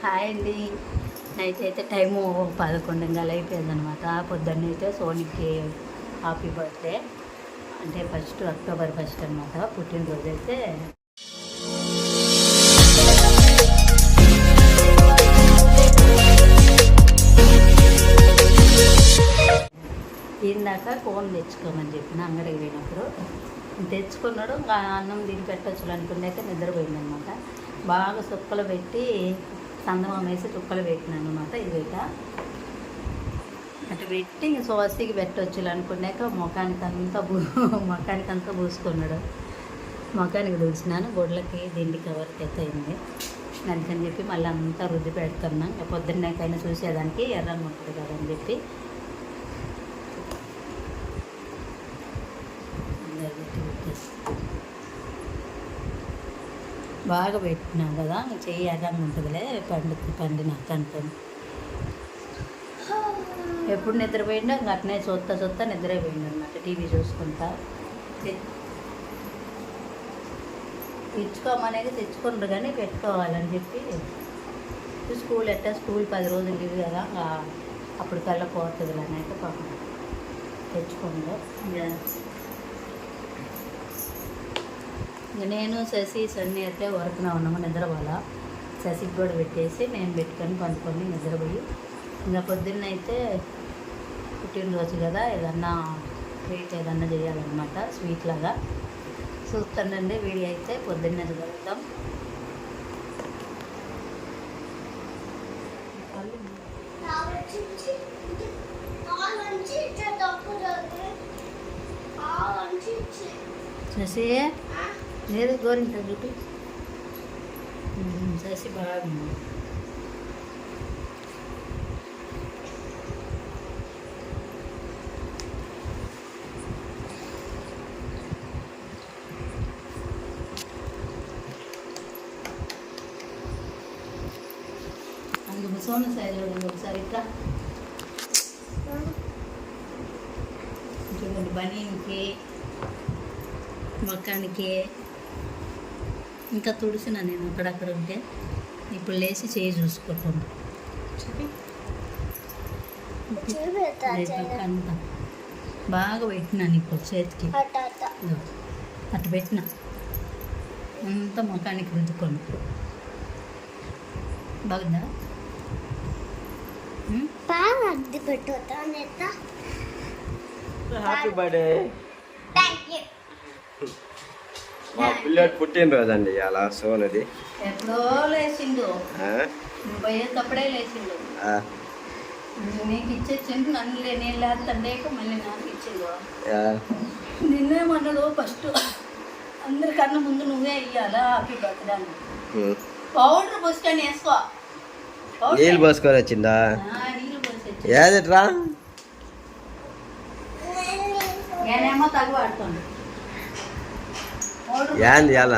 Hi అండి. Night అయితే time 11 అయిపోయింది అనమాట. పొద్దున్న అయితే సోనికి హ్యాపీ బర్త్డే, అంటే అక్టోబర్ 1 అనమాట, పుట్టినరోజు అయితే. ఇందాక కోన్ తెచ్చుకోమని చెప్పిన అంగడికి పోయినప్పుడు తెచ్చుకున్నాడు. అన్నం దీన్ని పెట్టచ్చు అనుకున్నాక నిద్రపోయిందనమాట. బాగా సుక్కలు పెట్టి చందమామ వేసి చుక్కలు పెట్టినాను అనమాట. ఇది బయట అటు పెట్టి సోసికి పెట్టవచ్చు అనుకున్నాక ముఖానికంతా పూసుకున్నాడు. ముఖానికి తుడిచినాను, గొడ్లకి దిండి కవర్కి అయితే అయింది. అందుకని చెప్పి మళ్ళీ అంతా రుద్ది పెడుతున్నాం. పొద్దున్నకైనా చూసేదానికి ఎర్రగా ఉంటుంది కదని చెప్పి బాగా పెట్టినాం కదా, చెయ్యి ఎర్రంగా ఉంటుందిలే పండినాక అనుకోండి. ఎప్పుడు నిద్రపోయిండో అట్నే చూస్తా నిద్రపోయిండు అనమాట. టీవీ చూసుకుంటా తెచ్చుకోమనేది తెచ్చుకుంటారు కానీ పెట్టుకోవాలని చెప్పి స్కూల్ 10 రోజులు లీవ్ కదా, అప్పుడు కల్లా పోతుంది అని అయితే పాపం తెచ్చుకోండు. నేను శశి సన్ని అయితే వరకున ఉన్నాము, నిద్రపోవాల. శశికి కూడా పెట్టేసి నేను పెట్టుకొని పండుకొని నిద్రపోయి, ఇంకా పొద్దున్నైతే పుట్టినరోజు కదా, ఏదన్నా స్వీట్ ఏదన్నా చేయాలన్నమాట, స్వీట్ లాగా. చూస్తానండి వీడియో అయితే పొద్దున్నే చదువుతాం. శశి లేదు గోరింట చూపి. శశి బాగుంది. అందుకు సోను సైజు ఒకసారి ఇట్లా చూడండి. బనీన్కి మొక్కానికి ఇంకా తుడిసిన నేను అక్కడక్కడ ఉంటే. ఇప్పుడు లేచి చేయి చూసుకుంటాను. అంతా బాగా పెట్టినాను ఇప్పుడు చేతికి, అటు పెట్టిన అంతా మొఖానికి రుద్దుకోను. బాగుందా? Happy birthday. మా పిల్లడు పుట్టినరోజు అండి అలా సోనది. ఎప్పుడో లేచిండు, పోయేటప్పుడే లేచిండు. నీకు ఇచ్చేసిండు, నన్ను నేను లేదంటే మళ్ళీ నాకు ఇచ్చిండు. నిన్నేమన్నాడు ఫస్ట్, అందరికన్నా ముందు నువ్వే ఇయ్యాలా హ్యాపీ బర్త్డే అని. పౌడర్ పోసుకొని వేసుకో. నీళ్ళు పోసుకొని వచ్చిందా? నీళ్ళు పోసి ఏదిట్రా నేనేమో తగు వాడుతాను. ఏంది ఇవాళ?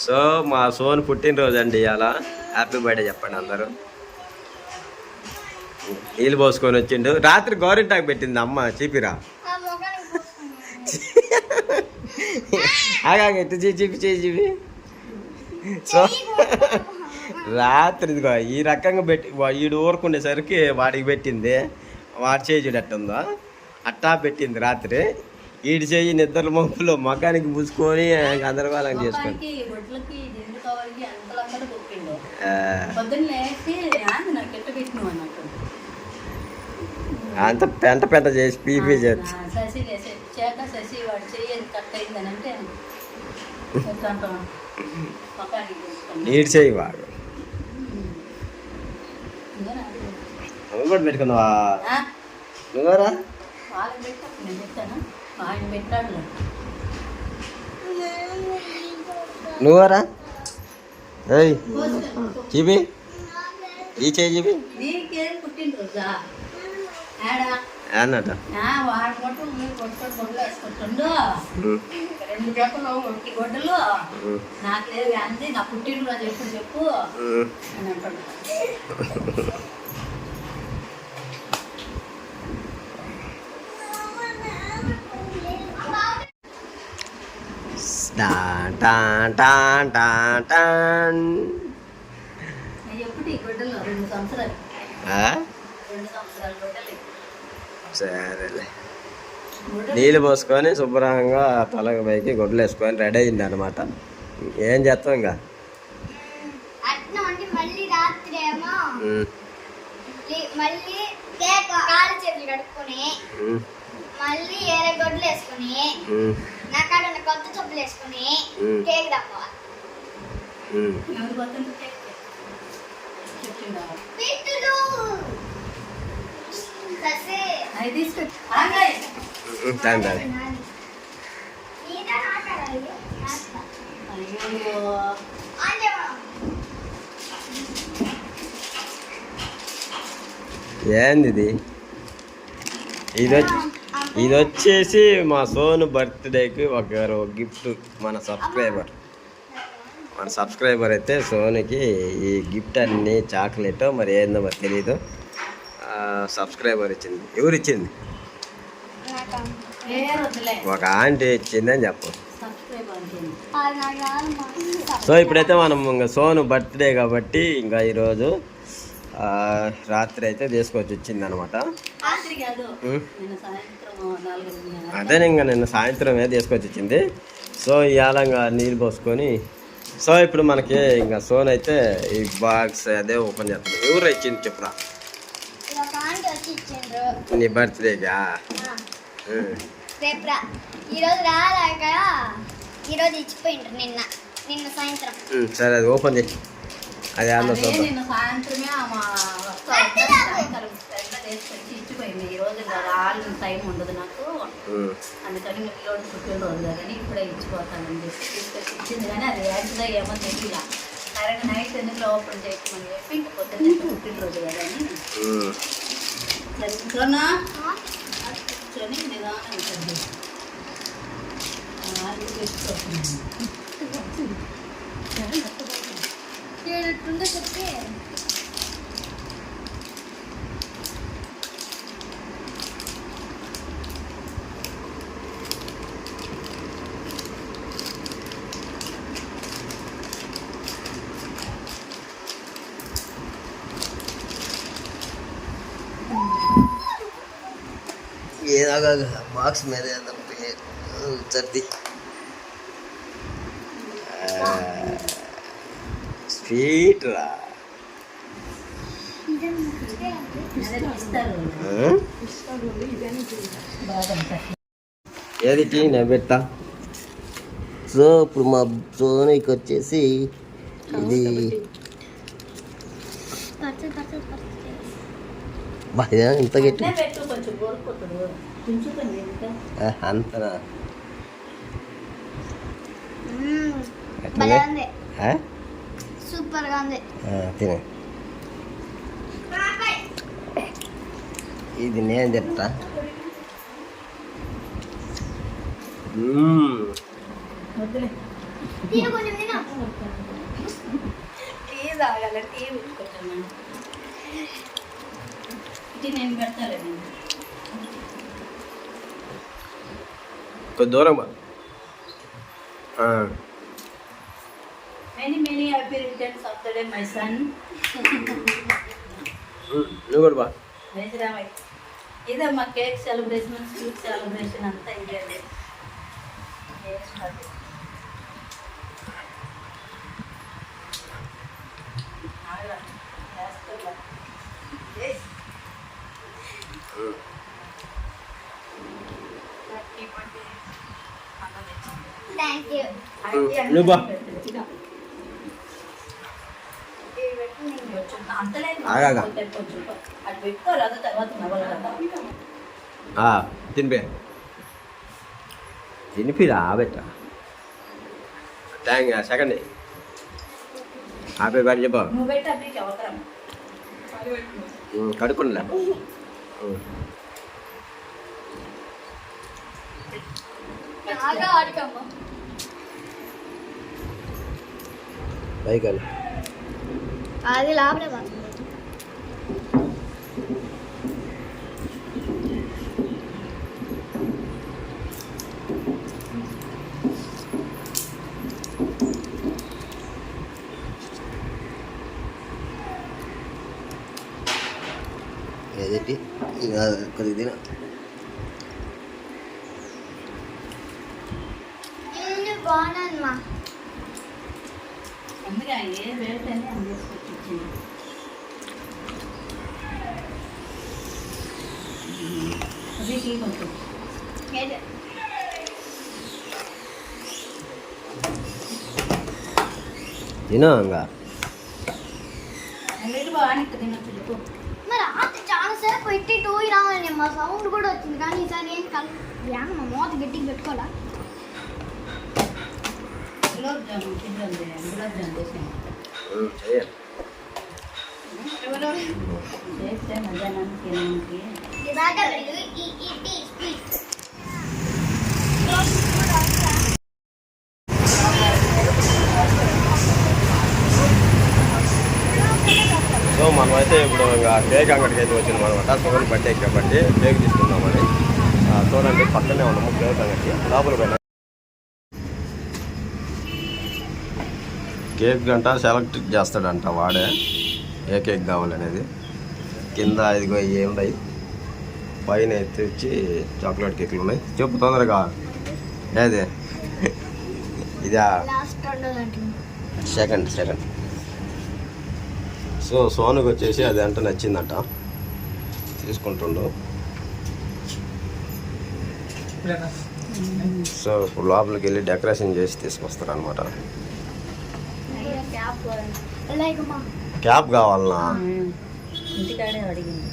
సో మా సోన్ పుట్టినరోజు అండి ఇవాళ. హ్యాపీ బర్త్డే చెప్పండి అందరూ. నీళ్ళు పోసుకొని వచ్చిండు. రాత్రి గోరింటాకు పెట్టింది అమ్మ, చీపిరా ఆగా ఎట్టు చీపి. సో రాత్రి ఇదిగో ఈ రకంగా పెట్టి వీడు ఊరుకునేసరికి వాడికి పెట్టింది. వాడి చేయి ఎట్టుందో అట్టా పెట్టింది రాత్రి. ఈడి చేయి నిద్ర మొప్పులో మకానికి పూసుకొని గందరగోళం చేసుకొని అంత పెంట చేసి పీపీ చేసి ఈడి చేయి వాడు. నువ్వు కూడా పెట్టుకున్నావా? నువ్వురా నువ్వరా చూపి, ఈ చేయి చూపి అన్నట. గొడ్డలు నాకు లేదు అంది, నా పుట్టినరోజు ఎప్పుడు చెప్పు అని అంటాడు. Tan tan tan tan tan. ఎప్పుడు ఈ గొడ్డలు 2 సంవత్సరాలు ఆ? 2 సంవత్సరాలు గొడ్డలు సరేలే. నీళ్ళు పోసుకొని శుభ్రంగా తలకు పైకి గుడ్డలు వేసుకొని రెడీ అయింది అనమాట. ఏం చేస్తాం ఇంకా. మళ్ళీ రాత్రి ఏమో మళ్ళీ కాలు చేతులు కడుక్కొని మళ్ళీ ఏరే గొడ్లు వేసుకుని నా కాడ ఉన్న కొత్త చెప్పులు వేసుకుని కేక్ తప్పవాలి. ఏంది ఇది వచ్చేసి మా సోను బర్త్డేకి ఒక గిఫ్ట్. మన సబ్స్క్రైబర్ అయితే సోనుకి ఈ గిఫ్ట్ అన్ని చాక్లెట్ మరి ఏందో మరి తెలీదు సబ్స్క్రైబర్ ఇచ్చింది. ఎవరు ఇచ్చింది? ఒక ఆంటీ ఇచ్చింది అని చెప్పు. సో ఇప్పుడైతే మనం ఇంకా సోను బర్త్డే కాబట్టి ఇంకా ఈరోజు రాత్రి అయితే తీసుకొచ్చి వచ్చింది అనమాట. అదే ఇంకా నిన్న సాయంత్రమే తీసుకొచ్చి ఇచ్చింది. సో ఇవాళ ఇంకా నీళ్ళు పోసుకొని సో ఇప్పుడు మనకి ఇంకా సోన్ అయితే ఈ బాక్స్ అదే ఓపెన్ చేస్తాను. ఎవరు ఇచ్చింది చెప్పురా? నీ బర్త్డేగా? ఈరోజు రాలేక ఈరోజు ఇచ్చిపోయింటారు నిన్న సాయంత్రం. సరే అది ఓపెన్ చేయి. అది నిన్న సాయంత్రమే ఇచ్చిపోయింది. ఈ రోజు రాళ్ళ టైం ఉండదు నాకు, అందుకని పిల్లోడు పుట్టినరోజు కానీ ఇప్పుడే ఇచ్చిపోతానని చెప్పి తీసుకొచ్చి ఇచ్చింది. కానీ అది యాక్చువల్గా ఏమో తెలియలా. కరెక్ట్ నైట్ ఎందుకు ఓపెన్ చేయమని చెప్పి ఇంక పొద్దున్న పుట్టినరోజు కదా అని సరే కూర్చోనా కూర్చొని నిదానం చెప్పి ఏదాగా బాక్స్ మీద సర్ది స్వీట్ రా. ఏది నేను పెడతా. సో ఇప్పుడు మా సోనీకి వచ్చేసి ఇది ఇంత గట్టి అంతనా సూపర్ గా ఉంది. తినే ఇది నేను చెప్తా. నేను పెడతాలే కొంచెం దూరం. Many happy returns of the day, my son. నువ్వు కూడా బా. ఇదమ్మా కేక్ సెలబ్రేషన్, స్వీట్ సెలబ్రేషన్ అంతా ఇదే. Thank you. నువ్వు బా. తినిపి తినిపిరా బెట్ట. థ్యాంక్ సెకండ్ హ్యాపీ బర్త్డే చెప్పు. కడుక్కున్నా పైకి అది లాభలే బా. ఇది కొద్దిగా తిన. బాగున్నాను అందుకే ఏ రేట్ అని అందేసుకొచ్చింది. అది కొంచెం తినా ఇంకా రేటు బాగా తినచ్చు. మరి రాత్రి చాలాసేపు పెట్టి టూ రావాలి మా సౌండ్ కూడా వచ్చింది కానీ ఈసారి ఏం కల మా మోత గట్టిగా పెట్టుకోవాలా. గులాబ్ జామున్ తింటుంది. గులాబ్ జామున్ చేసాను చేస్తే మధ్యాహ్నానికి తినడానికి. సో మనమైతే ఇప్పుడు ఇంకా కేక్ అంగడికి అయితే వచ్చింది అనమాట. సోని బర్త్డే కాబట్టి కేక్ తీసుకుందామని. చూడండి పక్కనే ఉన్నాము కేక్ అంగడికి. లోపల పోయినా కేక్ గంట సెలెక్ట్ చేస్తాడంట వాడే ఏ కేక్ కావాలనేది. కింద ఇదిగో ఏమున్నాయి, పైన ఎత్తి వచ్చి చాక్లెట్ కేకులు ఉన్నాయి. చెప్పు తొందరగా ఏది ఇదా సెకండ్. సో సోనుకి వచ్చేసి అది అంటే నచ్చిందంట, తీసుకుంటుండు. సో ఇప్పుడు లోపలికి వెళ్ళి డెకరేషన్ చేసి తీసుకొస్తారు అనమాట. క్యాప్ కావాలన్నా ఇంటికాడే అడిగింది.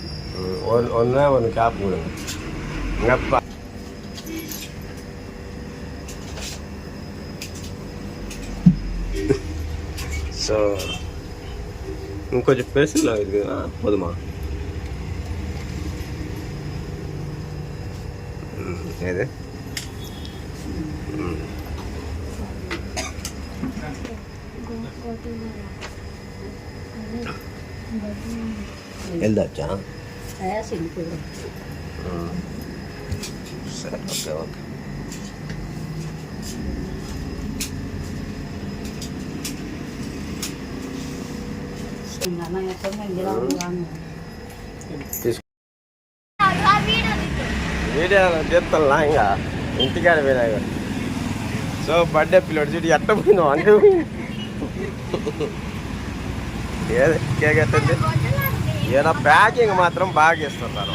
ಒಂದು ಕ್ಯಾಪ್ ಕೂಡ ngapa సో ఇంకొంచెం పెన్సిల్ ఇది కదా పోదుమా. ఏది వెళ్దొచ్చా? సరే ఓకే. వీడియో చేస్తాను ఇంకా ఇంటికాడ పోయినా. సో బర్త్డే పిల్లడు చూడు ఎట్ట పోయిందో అంతే. ఏది కేక్ ఎత్తండి ఏదో ప్యాకింగ్ మాత్రం బాగా ఇస్తున్నారు.